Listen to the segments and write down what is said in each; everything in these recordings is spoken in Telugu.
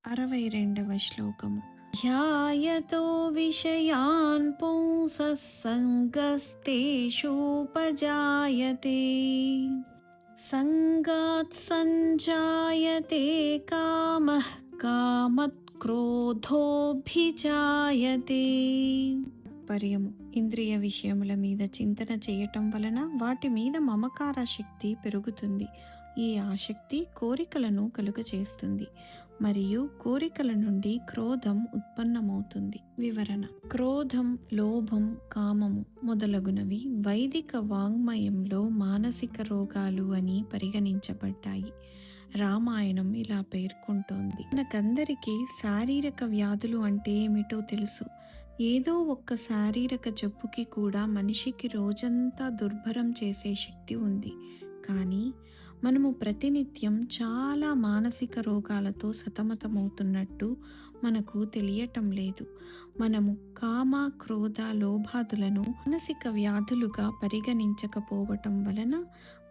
62వ శ్లోకము. ధ్యాయతో విషయాన్ పుంసః సంగస్తేషూపజాయతే సంగాత్ సంజాయతే కామః కామత్ క్రోధోభిజాయతే. పర్యము. ఇంద్రియ విషయముల మీద చింతన చేయటం వలన వాటి మీద మమకార శక్తి పెరుగుతుంది. ఈ ఆసక్తి కోరికలను కలుగచేస్తుంది మరియు కోరికల నుండి క్రోధం ఉత్పన్నమవుతుంది. వివరణ. క్రోధం, లోభం, కామము మొదలగునవి వైదిక వాంగ్మయంలో మానసిక రోగాలు అని పరిగణించబడ్డాయి. రామాయణం ఇలా పేర్కొంటోంది. మనకందరికీ శారీరక వ్యాధులు అంటే ఏమిటో తెలుసు. ఏదో ఒక్క శారీరక జబ్బుకి కూడా మనిషికి రోజంతా దుర్భరం చేసే శక్తి ఉంది. కానీ మనము ప్రతినిత్యం చాలా మానసిక రోగాలతో సతమతమవుతున్నట్టు మనకు తెలియటం లేదు. మనము కామ, క్రోధ, లోభాదులను మానసిక వ్యాధులుగా పరిగణించకపోవటం వలన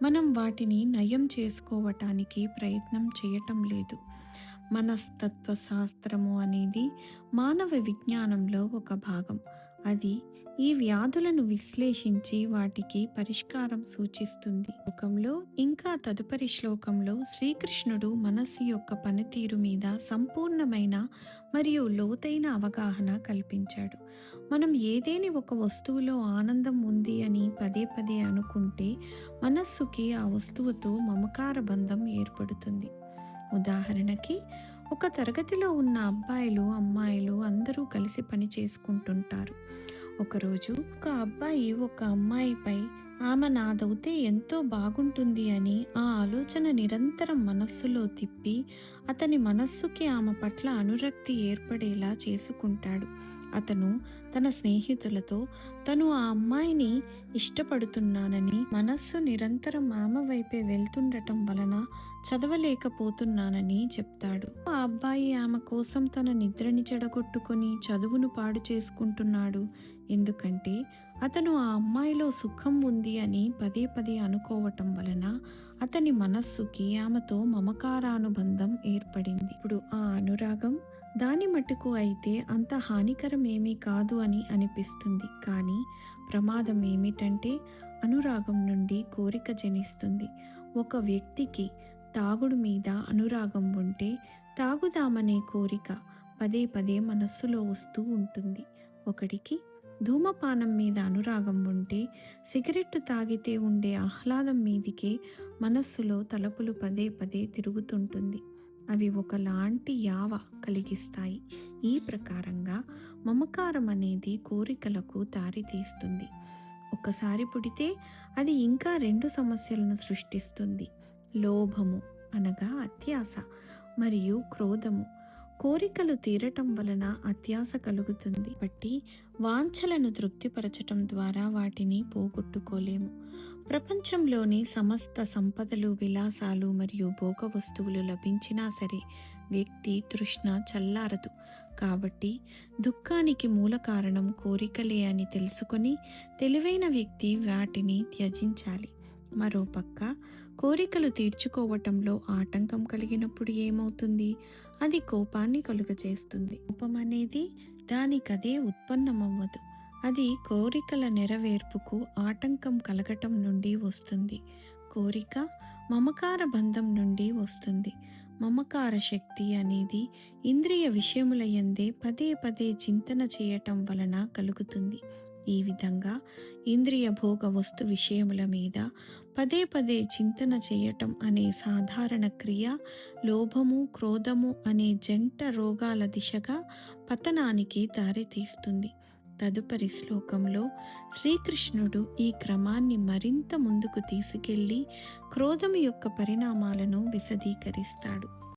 మనం వాటిని నయం చేసుకోవటానికి ప్రయత్నం చేయటం లేదు. మనస్తత్వ శాస్త్రము అనేది మానవ విజ్ఞానంలో ఒక భాగం. అది ఈ వ్యాధులను విశ్లేషించి వాటికి పరిష్కారం సూచిస్తుంది. శ్లోకంలో ఇంకా తదుపరి శ్లోకంలో శ్రీకృష్ణుడు మనస్సు యొక్క పనితీరు మీద సంపూర్ణమైన మరియు లోతైన అవగాహన కల్పించాడు. మనం ఏదేని ఒక వస్తువులో ఆనందం ఉంది అని పదే పదే అనుకుంటే మనస్సుకి ఆ వస్తువుతో మమకార బంధం ఏర్పడుతుంది. ఉదాహరణకి, ఒక తరగతిలో ఉన్న అబ్బాయిలు, అమ్మాయిలు అందరూ కలిసి పని చేసుకుంటుంటారు. ఒకరోజు ఒక అబ్బాయి ఒక అమ్మాయిపై ఆమె నాదవుతే ఎంతో బాగుంటుంది అని ఆ ఆలోచన నిరంతరం మనస్సులో తిప్పి అతని మనస్సుకి ఆమె పట్ల అనురక్తి ఏర్పడేలా చేసుకుంటాడు. అతను తన స్నేహితులతో తను ఆ అమ్మాయిని ఇష్టపడుతున్నానని, మనస్సు నిరంతరం ఆమె వైపే వెళ్తుండటం వలన చదవలేకపోతున్నానని చెప్తాడు. ఆ అబ్బాయి ఆమె కోసం తన నిద్రని చెడగొట్టుకొని చదువును పాడు చేసుకుంటున్నాడు. ఎందుకంటే అతను ఆ అమ్మాయిలో సుఖం ఉంది అని పదే పదే అనుకోవటం వలన అతని మనస్సుకి ఆమెతో మమకారానుబంధం ఏర్పడింది. ఇప్పుడు ఆ అనురాగం దాని మట్టుకు అయితే అంత హానికరం ఏమీ కాదు అని అనిపిస్తుంది. కానీ ప్రమాదం ఏమిటంటే అనురాగం నుండి కోరిక జనిస్తుంది. ఒక వ్యక్తికి తాగుడు మీద అనురాగం ఉంటే తాగుదామనే కోరిక పదే పదే మనస్సులో వస్తూ ఉంటుంది. ఒకడికి ధూమపానం మీద అనురాగం ఉంటే సిగరెట్టు తాగితే ఉండే ఆహ్లాదం మీదికే మనస్సులో తలపులు పదే పదే తిరుగుతుంటుంది. అవి ఒకలాంటి యావ కలిగిస్తాయి. ఈ ప్రకారంగా మమకారం అనేది కోరికలకు దారితీస్తుంది. ఒకసారి పుడితే అది ఇంకా 2 సమస్యలను సృష్టిస్తుంది. లోభము అనగా అత్యాశ మరియు క్రోధము. కోరికలు తీరటం వలన అత్యాశ కలుగుతుంది. బట్టి వాంఛలను తృప్తిపరచటం ద్వారా వాటిని పోగొట్టుకోలేము. ప్రపంచంలోని సమస్త సంపదలు, విలాసాలు మరియు భోగ వస్తువులు లభించినా సరే వ్యక్తి తృష్ణ చల్లారదు. కాబట్టి దుఃఖానికి మూల కారణం కోరికలే అని తెలుసుకొని తెలివైన వ్యక్తి వాటిని త్యజించాలి. మరోపక్క కోరికలు తీర్చుకోవటంలో ఆటంకం కలిగినప్పుడు ఏమవుతుంది? అది కోపాన్ని కలుగజేస్తుంది. కోపం అనేది దానికదే ఉత్పన్నమవ్వదు. అది కోరికల నెరవేర్పుకు ఆటంకం కలగటం నుండి వస్తుంది. కోరిక మమకార బంధం నుండి వస్తుంది. మమకార శక్తి అనేది ఇంద్రియ విషయముల యందే పదే పదే చింతన చేయటం వలన కలుగుతుంది. ఈ విధంగా ఇంద్రియ భోగ వస్తు విషయముల మీద పదే పదే చింతన చేయటం అనే సాధారణ క్రియ లోభము, క్రోధము అనే జంట రోగాల దిశగా పతనానికి దారితీస్తుంది. తదుపరి శ్లోకంలో శ్రీకృష్ణుడు ఈ క్రమాన్ని మరింత ముందుకు తీసుకెళ్లి క్రోధము యొక్క పరిణామాలను విశదీకరిస్తాడు.